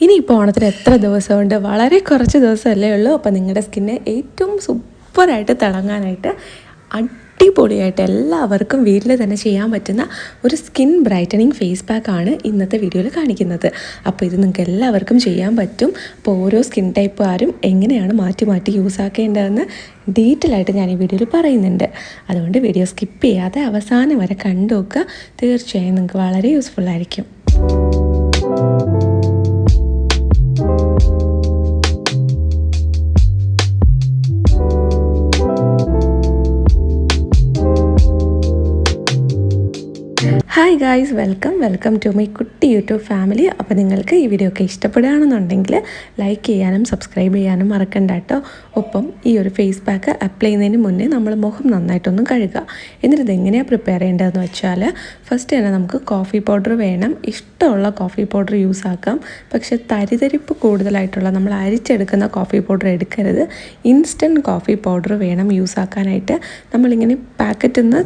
ഇനിയിപ്പോൾ ഓണത്തിന് എത്ര ദിവസമുണ്ട്? വളരെ കുറച്ച് ദിവസമല്ലേ ഉള്ളൂ. അപ്പോൾ നിങ്ങളുടെ സ്കിന്നെ ഏറ്റവും സൂപ്പറായിട്ട് തിളങ്ങാനായിട്ട് അടിപൊളിയായിട്ട് എല്ലാവർക്കും വീട്ടിൽ തന്നെ ചെയ്യാൻ പറ്റുന്ന ഒരു സ്കിൻ ബ്രൈറ്റനിങ് ഫേസ് പാക്കാണ് ഇന്നത്തെ വീഡിയോയിൽ കാണിക്കുന്നത്. അപ്പോൾ ഇത് നിങ്ങൾക്ക് എല്ലാവർക്കും ചെയ്യാൻ പറ്റും. അപ്പോൾ ഓരോ സ്കിൻ ടൈപ്പുകാരും എങ്ങനെയാണ് മാറ്റി മാറ്റി യൂസ് ആക്കേണ്ടതെന്ന് ഡീറ്റെയിൽ ആയിട്ട് ഞാൻ ഈ വീഡിയോയിൽ പറയുന്നുണ്ട്. അതുകൊണ്ട് വീഡിയോ സ്കിപ്പ് ചെയ്യാതെ അവസാനം വരെ കണ്ടു നോക്കുക. തീർച്ചയായും നിങ്ങൾക്ക് വളരെ യൂസ്ഫുൾ ആയിരിക്കും. Hi guys, welcome to my കുട്ടി യൂട്യൂബ് ഫാമിലി. അപ്പോൾ നിങ്ങൾക്ക് ഈ വീഡിയോ ഒക്കെ ഇഷ്ടപ്പെടുകയാണെന്നുണ്ടെങ്കിൽ ലൈക്ക് ചെയ്യാനും സബ്സ്ക്രൈബ് ചെയ്യാനും മറക്കണ്ട കേട്ടോ. ഒപ്പം ഈ ഒരു ഫേസ് പാക്ക് അപ്ലൈ ചെയ്യുന്നതിന് മുന്നേ നമ്മൾ മുഖം നന്നായിട്ടൊന്നും കഴുകുക. എന്നിട്ട് ഇതെങ്ങനെയാണ് പ്രിപ്പയർ ചെയ്യേണ്ടതെന്ന് വെച്ചാൽ, ഫസ്റ്റ് തന്നെ നമുക്ക് കോഫി പൗഡർ വേണം. ഇഷ്ടമുള്ള കോഫി പൗഡർ യൂസ് ആക്കാം. പക്ഷേ തരിതരിപ്പ് കൂടുതലായിട്ടുള്ള നമ്മൾ അരിച്ചെടുക്കുന്ന കോഫി പൗഡർ എടുക്കരുത്. ഇൻസ്റ്റൻറ്റ് കോഫി പൗഡർ വേണം യൂസ് ആക്കാനായിട്ട്. നമ്മളിങ്ങനെ പാക്കറ്റിൽ നിന്ന്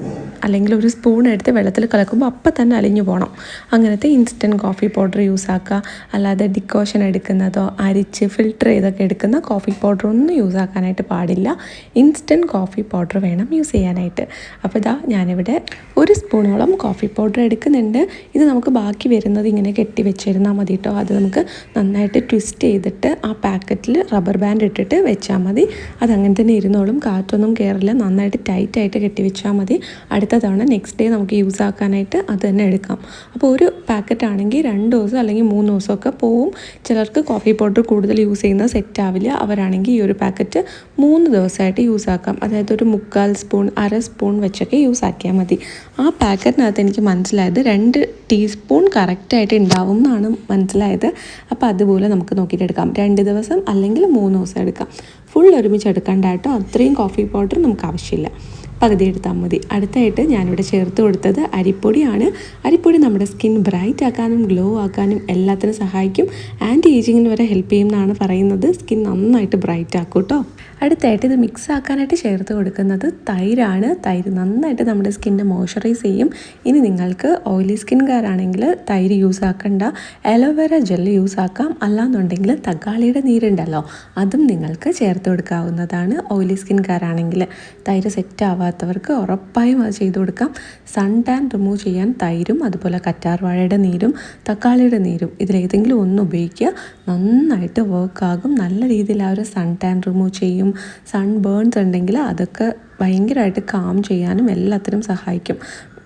അല്ലെങ്കിൽ ഒരു സ്പൂൺ എടുത്ത് വെള്ളത്തിൽ കലക്കുമ്പോൾ അപ്പം തന്നെ അലിഞ്ഞു പോകണം. അങ്ങനത്തെ ഇൻസ്റ്റൻറ്റ് കോഫി പൗഡർ യൂസ് ആക്കുക. അല്ലാതെ ഡിക്കോഷൻ എടുക്കുന്നതോ അരിച്ച് ഫിൽറ്റർ ചെയ്തൊക്കെ എടുക്കുന്ന കോഫി പൗഡർ ഒന്നും യൂസ് ആക്കാനായിട്ട് പാടില്ല. ഇൻസ്റ്റൻറ്റ് കോഫി പൗഡർ വേണം യൂസ് ചെയ്യാനായിട്ട്. അപ്പോൾ ഇതാ ഞാനിവിടെ ഒരു സ്പൂണോളം കോഫി പൗഡർ എടുക്കുന്നുണ്ട്. ഇത് നമുക്ക് ബാക്കി വരുന്നത് ഇങ്ങനെ കെട്ടി വെച്ചിരുന്നാൽ മതി കേട്ടോ. അത് നമുക്ക് നന്നായിട്ട് ട്വിസ്റ്റ് ചെയ്തിട്ട് ആ പാക്കറ്റിൽ റബ്ബർ ബാൻഡ് ഇട്ടിട്ട് വെച്ചാൽ മതി. അതങ്ങനെ തന്നെ ഇരുന്നോളും, കാറ്റൊന്നും കയറില്ല. നന്നായിട്ട് ടൈറ്റായിട്ട് കെട്ടി വെച്ചാൽ മതി. അടുത്ത തവണ നെക്സ്റ്റ് ഡേ നമുക്ക് യൂസ് ആക്കാനായിട്ട് അത് തന്നെ എടുക്കാം. അപ്പോൾ ഒരു പാക്കറ്റ് ആണെങ്കിൽ 2 ദിവസം അല്ലെങ്കിൽ 3 ദിവസമൊക്കെ പോവും. ചിലർക്ക് കോഫി പൗഡർ കൂടുതൽ യൂസ് ചെയ്യുന്നത് സെറ്റ് ആവില്ല. അവരാണെങ്കിൽ ഈ ഒരു പാക്കറ്റ് 3 ദിവസമായിട്ട് യൂസ് ആക്കാം. അതായത് ഒരു 1/4 സ്പൂൺ 1/2 സ്പൂൺ വെച്ചൊക്കെ യൂസ് ആക്കിയാൽ മതി. ആ പാക്കറ്റിനകത്ത് എനിക്ക് മനസ്സിലായത് 2 ടീസ്പൂൺ കറക്റ്റായിട്ട് ഉണ്ടാവും എന്നാണ് മനസ്സിലായത്. അപ്പോൾ അതുപോലെ നമുക്ക് നോക്കിയിട്ട് എടുക്കാം. 2 ദിവസം അല്ലെങ്കിൽ 3 ദിവസം എടുക്കാം. ഫുൾ ഒരുമിച്ച് എടുക്കണ്ട കേട്ടോ. അത്രയും കോഫി പൗഡർ നമുക്ക് ആവശ്യമില്ല. പകുതി എടുത്താൽ മതി. അടുത്തായിട്ട് ഞാനിവിടെ ചേർത്ത് കൊടുത്തത് അരിപ്പൊടിയാണ്. അരിപ്പൊടി നമ്മുടെ സ്കിൻ ബ്രൈറ്റ് ആക്കാനും ഗ്ലോ ആക്കാനും എല്ലാത്തിനും സഹായിക്കും. ആൻറ്റി ഏജിങ്ങിന് വരെ ഹെൽപ്പ് ചെയ്യുമെന്നാണ് പറയുന്നത്. സ്കിൻ നന്നായിട്ട് ബ്രൈറ്റ് ആക്കും കേട്ടോ. അടുത്തായിട്ട് ഇത് മിക്സ് ആക്കാനായിട്ട് ചേർത്ത് കൊടുക്കുന്നത് തൈരാണ്. തൈര് നന്നായിട്ട് നമ്മുടെ സ്കിന്നെ മോയ്സ്ചറൈസ് ചെയ്യും. ഇനി നിങ്ങൾക്ക് ഓയിലി സ്കിൻകാരാണെങ്കിൽ തൈര് യൂസ് ആക്കണ്ട, അലോവേര ജെല്ല് യൂസ് ആക്കാം. അല്ലാന്നുണ്ടെങ്കിൽ തക്കാളിയുടെ നീരുണ്ടല്ലോ, അതും നിങ്ങൾക്ക് ചേർത്ത് കൊടുക്കാവുന്നതാണ്. ഓയിലി സ്കിൻകാരാണെങ്കിൽ തൈര് സെറ്റ് ആവാത്തവർക്ക് ഉറപ്പായും അത് ചെയ്ത് കൊടുക്കാം. സൺ ടാൻ റിമൂവ് ചെയ്യാൻ തൈരും അതുപോലെ കറ്റാർവാഴയുടെ നീരും തക്കാളിയുടെ നീരും ഇതിലേതെങ്കിലും ഒന്ന് ഉപയോഗിക്കുക. നന്നായിട്ട് വർക്കാകും. നല്ല രീതിയിൽ ആ ഒരു സൺ ടാൻ റിമൂവ് ചെയ്യും. സൺ ബേൺസ് ഉണ്ടെങ്കിൽ അതൊക്കെ ഭയങ്കരമായിട്ട് കാം ചെയ്യാനും എല്ലാത്തിനും സഹായിക്കും.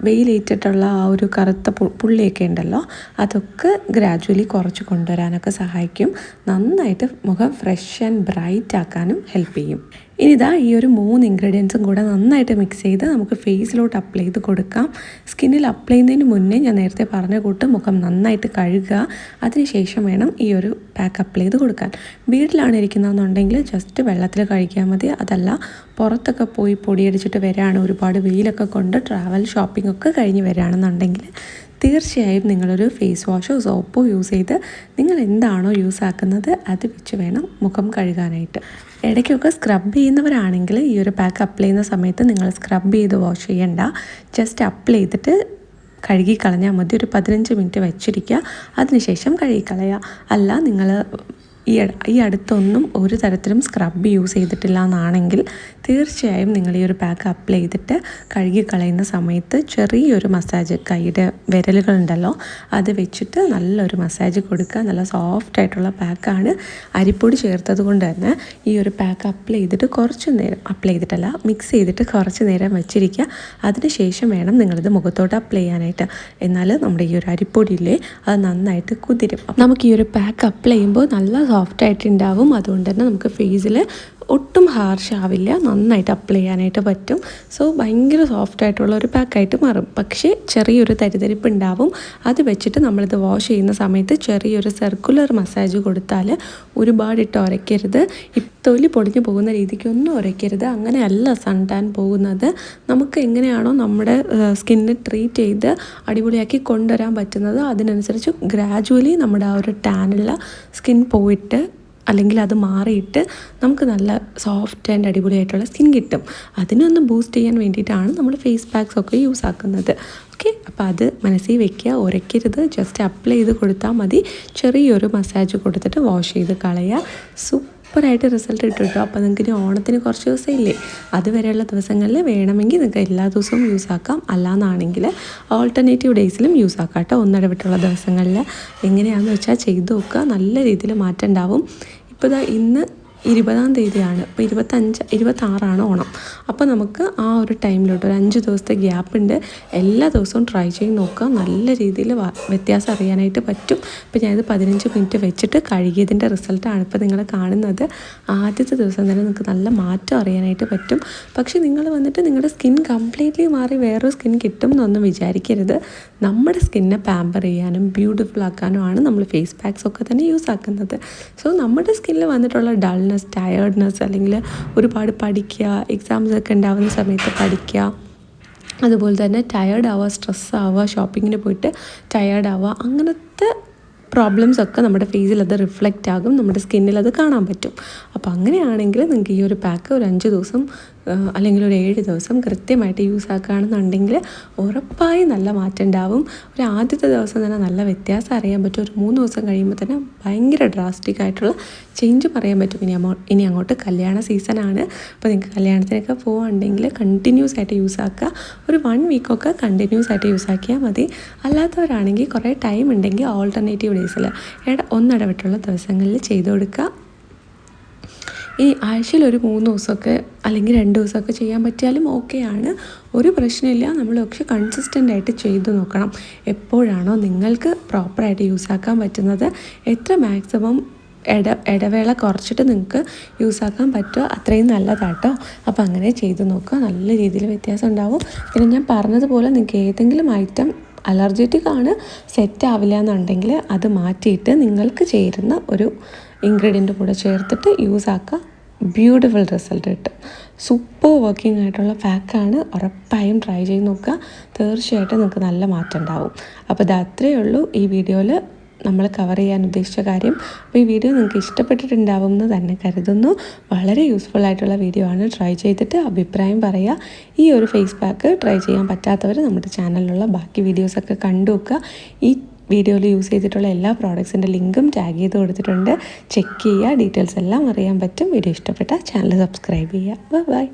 വെയിലേറ്റിട്ടുള്ള ആ ഒരു കറുത്ത പുള്ളിയൊക്കെ ഉണ്ടല്ലോ, അതൊക്കെ ഗ്രാജുവലി കുറച്ച് കൊണ്ടുവരാനൊക്കെ സഹായിക്കും. നന്നായിട്ട് മുഖം ഫ്രഷ് ആൻഡ് ബ്രൈറ്റ് ആക്കാനും ഹെൽപ്പ് ചെയ്യും. ഇനിതാ ഈ ഒരു 3 ഇൻഗ്രീഡിയൻസും കൂടെ നന്നായിട്ട് മിക്സ് ചെയ്ത് നമുക്ക് ഫേസിലോട്ട് അപ്ലൈ ചെയ്ത് കൊടുക്കാം. സ്കിന്നിൽ അപ്ലൈ ചെയ്യുന്നതിന് മുന്നേ ഞാൻ നേരത്തെ പറഞ്ഞ കൂട്ട് മുഖം നന്നായിട്ട് കഴുകുക. അതിനുശേഷം വേണം ഈ ഒരു പാക്ക് അപ്ലൈ ചെയ്ത് കൊടുക്കാൻ. വീട്ടിലാണ് ഇരിക്കുന്നതെന്നുണ്ടെങ്കിൽ ജസ്റ്റ് വെള്ളത്തിൽ കഴുകിയാൽ മതി. അതല്ല പുറത്തൊക്കെ പോയി പൊടിയടിച്ചിട്ട് വരികയാണ്, ഒരുപാട് വെയിലൊക്കെ കൊണ്ട് ട്രാവൽ ഷോപ്പിംഗ് ഒക്കെ കഴിഞ്ഞ് വരികയാണെന്നുണ്ടെങ്കിൽ തീർച്ചയായും നിങ്ങളൊരു ഫേസ് വാഷോ സോപ്പോ യൂസ് ചെയ്ത് നിങ്ങൾ എന്താണോ യൂസ് ആക്കുന്നത് അത് വെച്ച് വേണം മുഖം കഴുകാനായിട്ട്. ഇടയ്ക്കൊക്കെ സ്ക്രബ് ചെയ്യുന്നവരാണെങ്കിൽ ഈ ഒരു പാക്ക് അപ്ലൈ ചെയ്യുന്ന സമയത്ത് നിങ്ങൾ സ്ക്രബ് ചെയ്ത് വാഷ് ചെയ്യണ്ട. ജസ്റ്റ് അപ്ലൈ ചെയ്തിട്ട് കഴുകി കളഞ്ഞാൽ മതി. ഒരു 15 മിനിറ്റ് വെച്ചിരിക്കുക. അതിനുശേഷം കഴുകിക്കളയുക. അല്ല നിങ്ങൾ ഈ അടുത്തൊന്നും ഒരു തരത്തിലും സ്ക്രബ് യൂസ് ചെയ്തിട്ടില്ല എന്നാണെങ്കിൽ തീർച്ചയായും നിങ്ങൾ ഈ ഒരു പാക്ക് അപ്ലൈ ചെയ്തിട്ട് കഴുകി കളയുന്ന സമയത്ത് ചെറിയൊരു മസാജ്, കൈയുടെ വിരലുകളുണ്ടല്ലോ അത് വെച്ചിട്ട് നല്ലൊരു മസാജ് കൊടുക്കുക. നല്ല സോഫ്റ്റ് ആയിട്ടുള്ള പാക്കാണ്. അരിപ്പൊടി ചേർത്തത് കൊണ്ട് തന്നെ ഈ ഒരു പാക്ക് അപ്ലൈ ചെയ്തിട്ട് കുറച്ച് നേരം, അപ്ലൈ ചെയ്തിട്ടല്ല മിക്സ് ചെയ്തിട്ട് കുറച്ച് നേരം വെച്ചിരിക്കുക. അതിനുശേഷം വേണം നിങ്ങളിത് മുഖത്തോട്ട് അപ്ലൈ ചെയ്യാനായിട്ട്. എന്നാൽ നമ്മുടെ ഈ ഒരു അരിപ്പൊടിയില്ലേ അത് നന്നായിട്ട് കുതിരും. നമുക്ക് ഈ ഒരു പാക്ക് അപ്ലൈ ചെയ്യുമ്പോൾ നല്ല സോഫ്റ്റായിട്ട് ഉണ്ടാവും. അതുകൊണ്ട് തന്നെ നമുക്ക് ഫേസിൽ ഒട്ടും ഹാർഷ് ആവില്ല. നന്നായിട്ട് അപ്ലൈ ചെയ്യാനായിട്ട് പറ്റും. സോ ഭയങ്കര സോഫ്റ്റായിട്ടുള്ള ഒരു പാക്കായിട്ട് മാറും. പക്ഷേ ചെറിയൊരു തരിതരിപ്പ് ഉണ്ടാവും. അത് വെച്ചിട്ട് നമ്മളിത് വാഷ് ചെയ്യുന്ന സമയത്ത് ചെറിയൊരു സർക്കുലർ മസാജ് കൊടുത്താൽ ഒരുപാടിട്ട് ഉരയ്ക്കരുത്. തൊലി പൊടിഞ്ഞു പോകുന്ന രീതിക്കൊന്നും ഉരയ്ക്കരുത്. അങ്ങനെയല്ല സൺ ടാൻ പോകുന്നത്. നമുക്ക് എങ്ങനെയാണോ നമ്മുടെ സ്കിന്നിനെ ട്രീറ്റ് ചെയ്ത് അടിപൊളിയാക്കി കൊണ്ടുവരാൻ പറ്റുന്നത് അതിനനുസരിച്ച് ഗ്രാജുവലി നമ്മുടെ ആ ഒരു ടാനുള്ള സ്കിൻ പോയിട്ട് അല്ലെങ്കിൽ അത് മാറിയിട്ട് നമുക്ക് നല്ല സോഫ്റ്റ് ആൻഡ് അടിപൊളിയായിട്ടുള്ള സ്കിൻ കിട്ടും. അതിനൊന്ന് ബൂസ്റ്റ് ചെയ്യാൻ വേണ്ടിയിട്ടാണ് നമ്മൾ ഫേസ് പാക്സ് ഒക്കെ യൂസ് ആക്കുന്നത്. ഓക്കെ, അപ്പോൾ അത് മനസ്സിൽ വെക്കുക, ഉരയ്ക്കരുത്, ജസ്റ്റ് അപ്ലൈ ചെയ്ത് കൊടുത്താൽ മതി. ചെറിയൊരു മസാജ് കൊടുത്തിട്ട് വാഷ് ചെയ്ത് കളയുക. സൂപ്പറായിട്ട് റിസൾട്ട് കിട്ടും കേട്ടോ. അപ്പോൾ നിങ്ങൾക്ക് ഇനി ഓണത്തിന് കുറച്ച് ദിവസം ഇല്ലേ, അതുവരെയുള്ള ദിവസങ്ങളിൽ വേണമെങ്കിൽ നിങ്ങൾക്ക് എല്ലാ ദിവസവും യൂസ് ആക്കാം. അല്ലാന്നാണെങ്കിൽ ഓൾട്ടർനേറ്റീവ് ഡേയ്സിലും യൂസ് ആക്കാം കേട്ടോ. ഒന്നിടവിട്ടുള്ള ദിവസങ്ങളിൽ എങ്ങനെയാണെന്ന് വെച്ചാൽ ചെയ്ത് നോക്കുക. നല്ല രീതിയിൽ മാറ്റം ഉണ്ടാവും. ഇപ്പോൾ ഇന്ന് 20-ാം തീയതിയാണ്, ഇപ്പോൾ 26 ഓണം. അപ്പോൾ നമുക്ക് ആ ഒരു ടൈമിലോട്ട് ഒരു 5 ദിവസത്തെ ഗ്യാപ്പ് ഉണ്ട്. എല്ലാ ദിവസവും ട്രൈ ചെയ്ത് നോക്കുക. നല്ല രീതിയിൽ വ്യത്യാസം അറിയാനായിട്ട് പറ്റും. ഇപ്പോൾ ഞാനിത് 15 മിനിറ്റ് വെച്ചിട്ട് കഴുകിയതിൻ്റെ റിസൾട്ടാണ് ഇപ്പോൾ നിങ്ങൾ കാണുന്നത്. ആദ്യത്തെ ദിവസം തന്നെ നിങ്ങൾക്ക് നല്ല മാറ്റം അറിയാനായിട്ട് പറ്റും. പക്ഷേ നിങ്ങൾ വന്നിട്ട് നിങ്ങളുടെ സ്കിൻ കംപ്ലീറ്റ്ലി മാറി വേറൊരു സ്കിൻ കിട്ടും എന്നൊന്നും വിചാരിക്കരുത്. നമ്മുടെ സ്കിന്നെ പാമ്പർ ചെയ്യാനും ബ്യൂട്ടിഫുൾ ആക്കാനുമാണ് നമ്മൾ ഫേസ് പാക്സ് ഒക്കെ തന്നെ യൂസ് ആക്കുന്നത്. സോ നമ്മുടെ സ്കിന്നിൽ വന്നിട്ടുള്ള ഡൾനെസ്, ടയേർഡ്നെസ്, അല്ലെങ്കിൽ ഒരുപാട് പഠിക്കുക, എക്സാംസ് ഒക്കെ ഉണ്ടാകുന്ന സമയത്ത് പഠിക്കുക, അതുപോലെ തന്നെ ടയേർഡ് ആവുക, സ്ട്രെസ് ആവുക, ഷോപ്പിങ്ങിന് പോയിട്ട് ടയേർഡ് ആവുക, അങ്ങനത്തെ പ്രോബ്ലംസ് ഒക്കെ നമ്മുടെ ഫേസിൽ അത് റിഫ്ലക്റ്റ് ആകും, നമ്മുടെ സ്കിന്നിൽ അത് കാണാൻ പറ്റും. അപ്പോൾ അങ്ങനെയാണെങ്കിൽ നിങ്ങൾക്ക് ഈ ഒരു പാക്ക് ഒരു 5 ദിവസം അല്ലെങ്കിൽ ഒരു 7 ദിവസം കൃത്യമായിട്ട് യൂസ് ആക്കുകയാണെന്നുണ്ടെങ്കിൽ ഉറപ്പായും നല്ല മാറ്റം ഉണ്ടാവും. ഒരു ആദ്യത്തെ ദിവസം തന്നെ നല്ല വ്യത്യാസം അറിയാൻ പറ്റും. ഒരു 3 ദിവസം കഴിയുമ്പോൾ തന്നെ ഭയങ്കര ഡ്രാസ്റ്റിക് ആയിട്ടുള്ള ചേഞ്ചും അറിയാൻ പറ്റും. ഇനി അങ്ങോട്ട് കല്യാണ സീസണാണ്. അപ്പോൾ നിങ്ങൾക്ക് കല്യാണത്തിനൊക്കെ പോകുകയാണെങ്കിൽ കണ്ടിന്യൂസ് ആയിട്ട് യൂസ് ആക്കുക. ഒരു 1 വീക്കൊക്കെ കണ്ടിന്യൂസ് ആയിട്ട് യൂസ് ആക്കിയാൽ മതി. അല്ലാത്തവരാണെങ്കിൽ കുറേ ടൈം ഉണ്ടെങ്കിൽ ഓൾട്ടർനേറ്റീവ് ഡേയ്സിൽ ഒന്നിടവിട്ടുള്ള ദിവസങ്ങളിൽ ചെയ്ത് കൊടുക്കുക. ഈ ആഴ്ചയിൽ ഒരു 3 ദിവസമൊക്കെ അല്ലെങ്കിൽ 2 ദിവസമൊക്കെ ചെയ്യാൻ പറ്റിയാലും ഓക്കെയാണ്, ഒരു പ്രശ്നമില്ല. നമ്മൾ പക്ഷേ കൺസിസ്റ്റൻ്റ് ആയിട്ട് ചെയ്ത് നോക്കണം. എപ്പോഴാണോ നിങ്ങൾക്ക് പ്രോപ്പറായിട്ട് യൂസ് ആക്കാൻ പറ്റുന്നത്, എത്ര മാക്സിമം ഇടവേള കുറച്ചിട്ട് നിങ്ങൾക്ക് യൂസ് ആക്കാൻ പറ്റുമോ അത്രയും നല്ലതാട്ടോ. അപ്പോൾ അങ്ങനെ ചെയ്ത് നോക്കുക, നല്ല രീതിയിൽ വ്യത്യാസം ഉണ്ടാവും. പിന്നെ ഞാൻ പറഞ്ഞതുപോലെ നിങ്ങൾക്ക് ഏതെങ്കിലും ഐറ്റം അലർജറ്റിക് ആണ്, സെറ്റ് ആവില്ല എന്നുണ്ടെങ്കിൽ അത് മാറ്റിയിട്ട് നിങ്ങൾക്ക് ചേരുന്ന ഒരു ഇൻഗ്രീഡിയൻ്റ് കൂടെ ചേർത്തിട്ട് യൂസ് ആക്കുക. ബ്യൂട്ടിഫുൾ റിസൾട്ട് കിട്ടും. സൂപ്പർ വർക്കിംഗ് ആയിട്ടുള്ള പാക്കാണ്. ഉറപ്പായും ട്രൈ ചെയ്ത് നോക്കുക. തീർച്ചയായിട്ടും നിങ്ങൾക്ക് നല്ല മാറ്റം ഉണ്ടാവും. അപ്പോൾ ഇത് അത്രയേ ഉള്ളൂ ഈ വീഡിയോയിൽ നമ്മൾ കവർ ചെയ്യാൻ ഉദ്ദേശിച്ച കാര്യം. അപ്പോൾ ഈ വീഡിയോ നിങ്ങൾക്ക് ഇഷ്ടപ്പെട്ടിട്ടുണ്ടാവും എന്ന് തന്നെ കരുതുന്നു. വളരെ യൂസ്ഫുൾ ആയിട്ടുള്ള വീഡിയോ ആണ്. ട്രൈ ചെയ്തിട്ട് അഭിപ്രായം പറയുക. ഈ ഒരു ഫേസ് പാക്ക് ട്രൈ ചെയ്യാൻ പറ്റാത്തവർ നമ്മുടെ ചാനലിലുള്ള ബാക്കി വീഡിയോസൊക്കെ കണ്ടു നോക്കുക. ഈ വീഡിയോയിൽ യൂസ് ചെയ്തിട്ടുള്ള എല്ലാ പ്രോഡക്ട്സിൻ്റെ ലിങ്കും ടാഗ് ചെയ്ത് കൊടുത്തിട്ടുണ്ട്. ചെക്ക് ചെയ്യുക, ഡീറ്റെയിൽസ് എല്ലാം അറിയാൻ പറ്റും. വീഡിയോ ഇഷ്ടപ്പെട്ടാൽ ചാനൽ സബ്സ്ക്രൈബ് ചെയ്യുക. ബൈ.